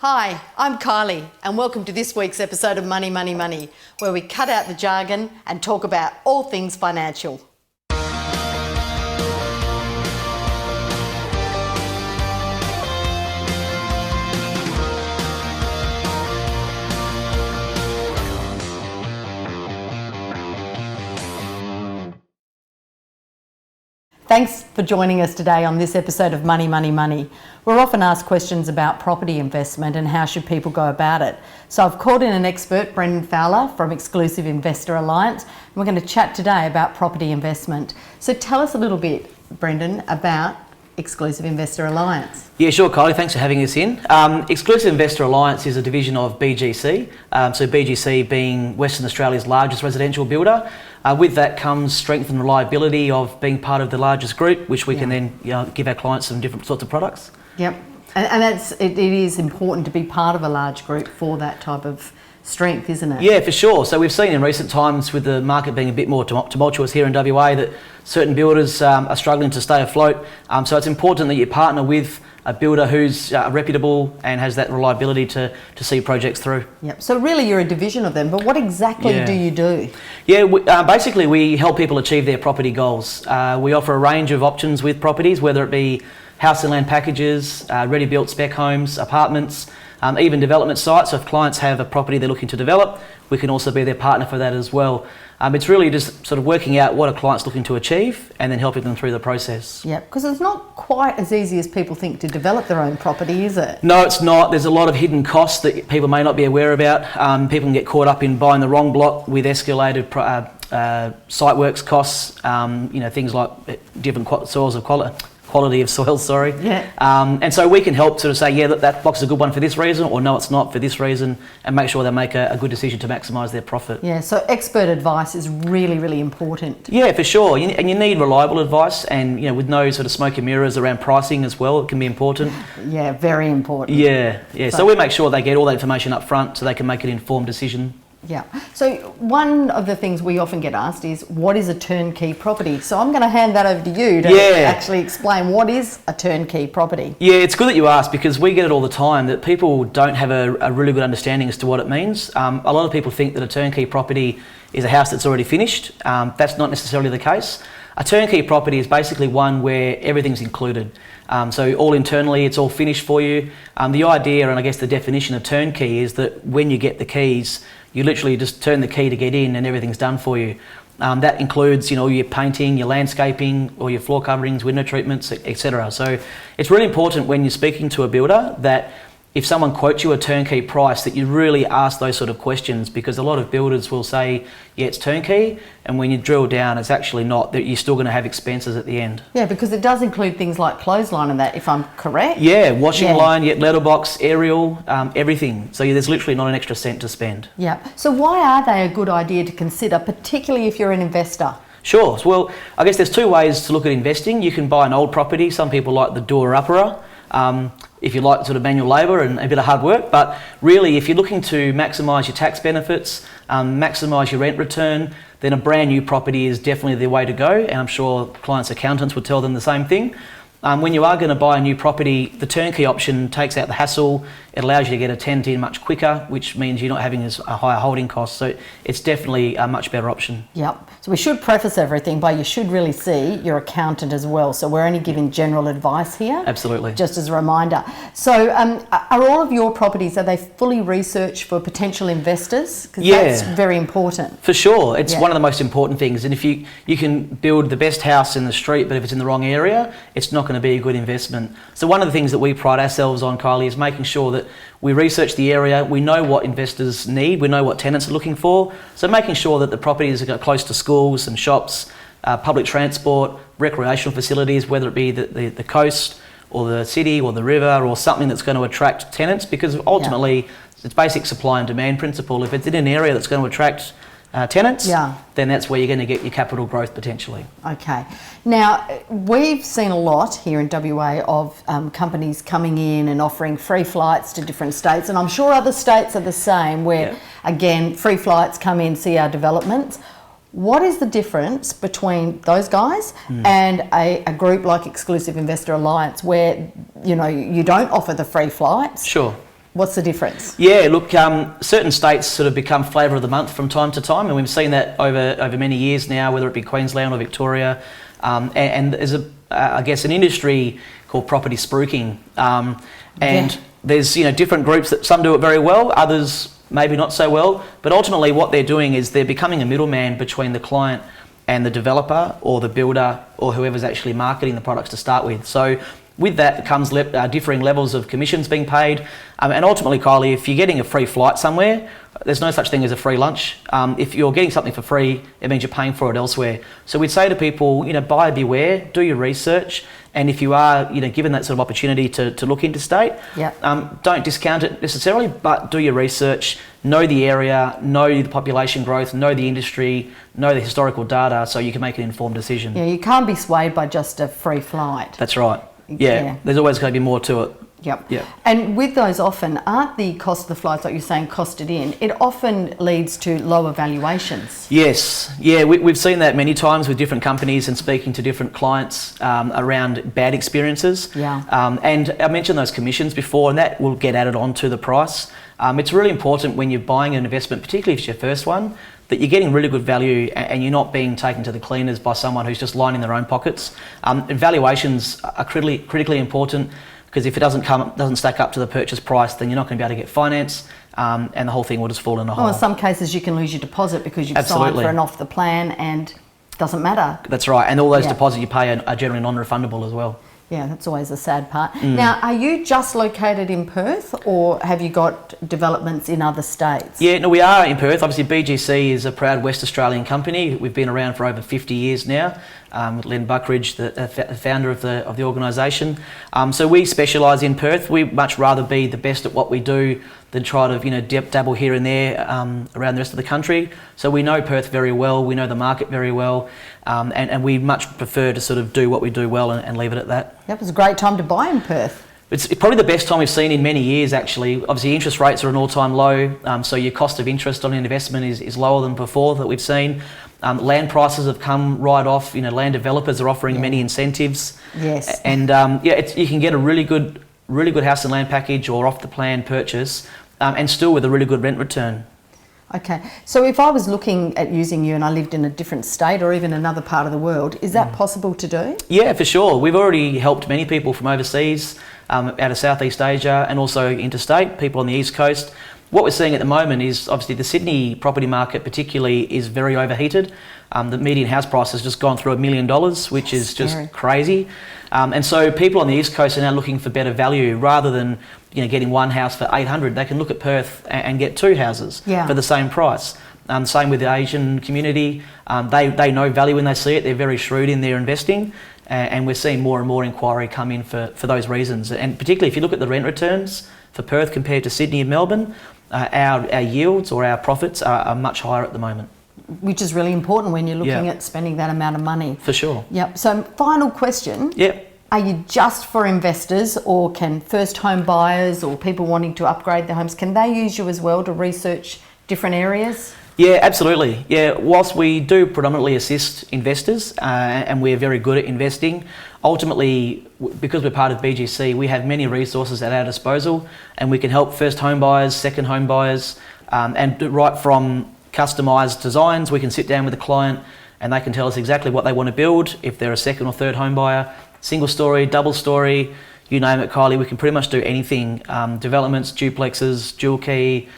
Hi, I'm Kylie and welcome to this week's episode of Money, Money, Money, where we cut out the jargon and talk about all things financial. Thanks for joining us today on this episode of Money, Money, Money. We're often asked questions about property investment and how should people go about it. So I've called in an expert, Brendan Fowler from Exclusive Investor Alliance, and we're going to chat today about property investment. So tell us a little bit, Brendan, about Exclusive Investor Alliance. Yeah, sure, Kylie. Thanks for having us in. Exclusive Investor Alliance is a division of BGC. So BGC being Western Australia's largest residential builder. With that comes strength and reliability of being part of the largest group, which we can then give our clients some different sorts of products. Yep, and it is important to be part of a large group for that type of strength, isn't it? Yeah, for sure. So we've seen in recent times, with the market being a bit more tumultuous here in WA, that certain builders are struggling to stay afloat. So it's important that you partner with a builder who's reputable and has that reliability to see projects through. Yep. So really you're a division of them, but what exactly do you do? Yeah, basically we help people achieve their property goals. We offer a range of options with properties, whether it be house and land packages, ready-built spec homes, apartments, even development sites. So if clients have a property they're looking to develop, we can also be their partner for that as well. It's really just sort of working out what a client's looking to achieve and then helping them through the process. Yeah, because it's not quite as easy as people think to develop their own property, is it? No, it's not. There's a lot of hidden costs that people may not be aware about. People can get caught up in buying the wrong block with escalated site works costs, things like different soils of quality of soil, Yeah. And so we can help sort of say, yeah, that block's a good one for this reason, or no, it's not for this reason, and make sure they make a good decision to maximise their profit. Yeah, so expert advice is really, really important. Yeah, for sure. And you need reliable advice, and with no sort of smoke and mirrors around pricing as well. It can be important. Yeah, very important. Yeah. So we make sure they get all that information up front so they can make an informed decision. Yeah. So one of the things we often get asked is, what is a turnkey property? So I'm going to hand that over to you to actually explain what is a turnkey property. Yeah, it's good that you asked, because we get it all the time that people don't have a really good understanding as to what it means. A lot of people think that a turnkey property is a house that's already finished. That's not necessarily the case. A turnkey property is basically one where everything's included. So all internally, it's all finished for you. The idea, and I guess the definition of turnkey, is that when you get the keys, you literally just turn the key to get in and everything's done for you. That includes, your painting, your landscaping, or your floor coverings, window treatments, etc. So it's really important when you're speaking to a builder that if someone quotes you a turnkey price, that you really ask those sort of questions, because a lot of builders will say, yeah, it's turnkey, and when you drill down, it's actually not, that you're still going to have expenses at the end. Yeah, because it does include things like clothesline and that, if I'm correct. Yeah, washing line, letterbox, aerial, everything. So there's literally not an extra cent to spend. Yeah. So why are they a good idea to consider, particularly if you're an investor? Sure. Well, I guess there's two ways to look at investing. You can buy an old property. Some people like the doer-upperer. If you like sort of manual labour and a bit of hard work, but really if you're looking to maximise your tax benefits, maximise your rent return, then a brand new property is definitely the way to go, and I'm sure clients' accountants would tell them the same thing. When you are going to buy a new property, the turnkey option takes out the hassle. It allows you to get a tenant in much quicker, which means you're not having a higher holding cost. So it's definitely a much better option. Yep. So we should preface everything by you should really see your accountant as well. So we're only giving general advice here. Absolutely. Just as a reminder. So are all of your properties, are they fully researched for potential investors? Because that's very important. For sure. It's one of the most important things. And if you can build the best house in the street, but if it's in the wrong area, it's not going to be a good investment. So one of the things that we pride ourselves on, Kylie, is making sure that we research the area, we know what investors need, we know what tenants are looking for. So making sure that the properties are close to schools and shops, public transport, recreational facilities, whether it be the coast or the city or the river or something that's going to attract tenants, because ultimately it's basic supply and demand principle. If it's in an area that's going to attract tenants, then that's where you're going to get your capital growth potentially. Okay. Now, we've seen a lot here in WA of companies coming in and offering free flights to different states, and I'm sure other states are the same, where, again, free flights come in, see our developments. What is the difference between those guys and a group like Exclusive Investor Alliance, where, you don't offer the free flights? Sure. What's the difference? Yeah, look, certain states sort of become flavour of the month from time to time, and we've seen that over many years now, whether it be Queensland or Victoria. And there's I guess, an industry called property spruiking, and there's different groups that some do it very well, others maybe not so well. But ultimately, what they're doing is they're becoming a middleman between the client and the developer or the builder or whoever's actually marketing the products to start with. So with that comes differing levels of commissions being paid. And ultimately, Kylie, if you're getting a free flight somewhere, there's no such thing as a free lunch. If you're getting something for free, it means you're paying for it elsewhere. So we'd say to people, buyer beware, do your research. And if you are, given that sort of opportunity to look interstate, don't discount it necessarily, but do your research, know the area, know the population growth, know the industry, know the historical data, so you can make an informed decision. Yeah, you can't be swayed by just a free flight. That's right. Yeah. There's always going to be more to it. Yep. Yeah. And with those often, aren't the cost of the flights, like you're saying, costed in? It often leads to lower valuations. Yes. Yeah, we've seen that many times with different companies and speaking to different clients around bad experiences. Yeah. And I mentioned those commissions before, and that will get added on to the price. It's really important when you're buying an investment, particularly if it's your first one, that you're getting really good value and you're not being taken to the cleaners by someone who's just lining their own pockets. Valuations are critically important, because if it doesn't stack up to the purchase price, then you're not going to be able to get finance, and the whole thing will just fall in a hole. Well, in some cases you can lose your deposit because you've signed for an off the plan and it doesn't matter. That's right, and all those deposits you pay are generally non-refundable as well. Yeah, that's always a sad part. Now, are you just located in Perth, or have you got developments in other states? Yeah, no, we are in Perth. Obviously, BGC is a proud West Australian company. We've been around for over 50 years now, with Len Buckridge, the founder of the organisation. So we specialise in Perth. We much rather be the best at what we do than try to dabble here and there around the rest of the country. So we know Perth very well. We know the market very well, and we much prefer to sort of do what we do well and leave it at that. Yep, it's a great time to buy in Perth. It's probably the best time we've seen in many years, actually. Obviously, interest rates are an all-time low, so your cost of interest on an investment is lower than before that we've seen. Land prices have come right off. Land developers are offering many incentives. Yes. And you can get a really good house and land package or off-the-plan purchase, and still with a really good rent return. Okay, so if I was looking at using you and I lived in a different state or even another part of the world, is that possible to do? Yeah, for sure. We've already helped many people from overseas, out of Southeast Asia and also interstate, people on the East Coast. What we're seeing at the moment is obviously the Sydney property market particularly is very overheated. The median house price has just gone through $1 million, which is just crazy. And so people on the East Coast are now looking for better value rather than getting one house for 800. They can look at Perth and get two houses for the same price. Same with the Asian community. They know value when they see it. They're very shrewd in their investing. And we're seeing more and more inquiry come in for those reasons. And particularly if you look at the rent returns for Perth compared to Sydney and Melbourne, our yields or our profits are much higher at the moment. Which is really important when you're looking at spending that amount of money. For sure. Yep. So final question. Yep. Are you just for investors, or can first home buyers or people wanting to upgrade their homes, can they use you as well to research different areas? Yeah, absolutely. Yeah, whilst we do predominantly assist investors and we're very good at investing, ultimately, because we're part of BGC, we have many resources at our disposal, and we can help first home buyers, second home buyers, and right from customised designs, we can sit down with the client and they can tell us exactly what they want to build. If they're a second or third home buyer, single story, double story, you name it, Kylie, we can pretty much do anything. Developments, duplexes, dual key,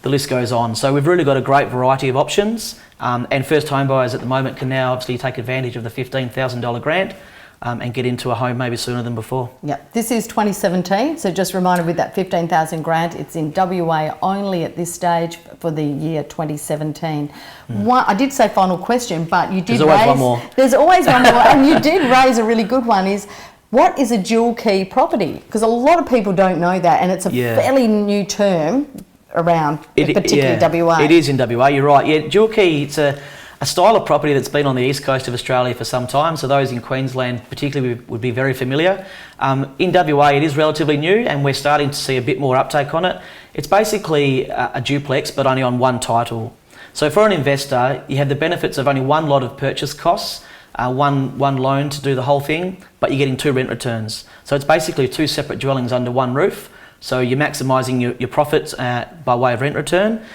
the list goes on. So we've really got a great variety of options, and first home buyers at the moment can now obviously take advantage of the $15,000 grant and get into a home maybe sooner than before. Yep, this is 2017, so just reminded with that 15,000 grant, it's in WA only at this stage for the year 2017. I did say final question, but you did There's always one more. There's always one more, and you did raise a really good one, is what is a dual key property? Because a lot of people don't know that, and it's a fairly new term around, particularly WA. It is in WA, you're right. Yeah, dual key, it's a style of property that's been on the east coast of Australia for some time, so those in Queensland particularly would be very familiar. In WA it is relatively new, and we're starting to see a bit more uptake on it. It's basically a duplex but only on one title. So for an investor, you have the benefits of only one lot of purchase costs, one loan to do the whole thing, but you're getting two rent returns. So it's basically two separate dwellings under one roof. So you're maximising your profits by way of rent return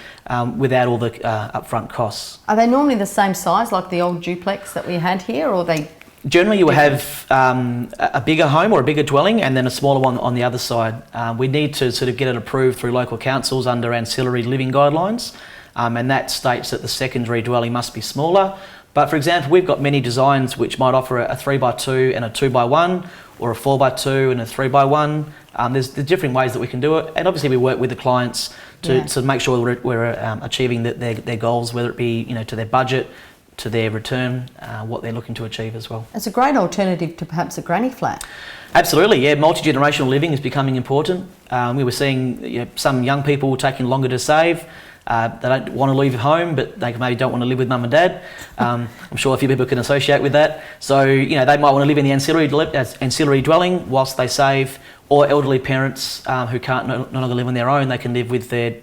without all the upfront costs. Are they normally the same size like the old duplex that we had here, or are they? Generally, you will have a bigger home or a bigger dwelling and then a smaller one on the other side. We need to sort of get it approved through local councils under ancillary living guidelines, and that states that the secondary dwelling must be smaller. But for example, we've got many designs which might offer a 3x2 and a 2x1, or a 4x2 and a 3x1. There's different ways that we can do it, and obviously we work with the clients to make sure we're achieving their goals, whether it be to their budget, to their return, what they're looking to achieve as well. It's a great alternative to perhaps a granny flat. Absolutely, yeah. Multi-generational living is becoming important. We were seeing some young people taking longer to save. They don't want to leave home, but they maybe don't want to live with mum and dad. I'm sure a few people can associate with that. So, they might want to live in the ancillary dwelling whilst they save, or elderly parents who can't no longer live on their own, they can live with their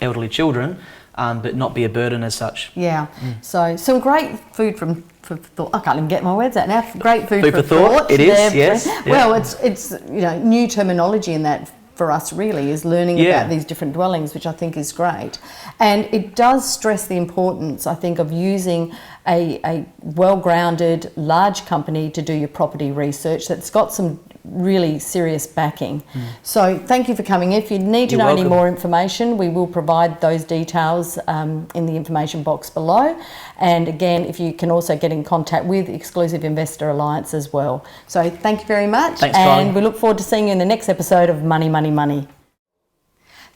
elderly children, but not be a burden as such. Yeah. So some great food for thought. I can't even get my words out now. Great food for thought. It is, yes. Well, it's new terminology in that for us really is learning about these different dwellings, which I think is great. And it does stress the importance, I think, of using a well-grounded, large company to do your property research that's got some really serious backing. So thank you for coming. If you need to know any more information, we will provide those details in the information box below. And again, if you can also get in contact with Exclusive Investor Alliance as well. So thank you very much. Thanks, and we look forward to seeing you in the next episode of Money, Money, Money.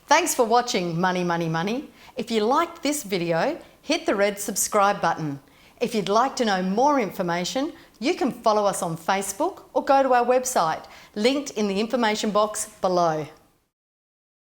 Thanks for watching Money, Money, Money. If you liked this video, hit the red subscribe button. If you'd like to know more information, you can follow us on Facebook or go to our website, linked in the information box below.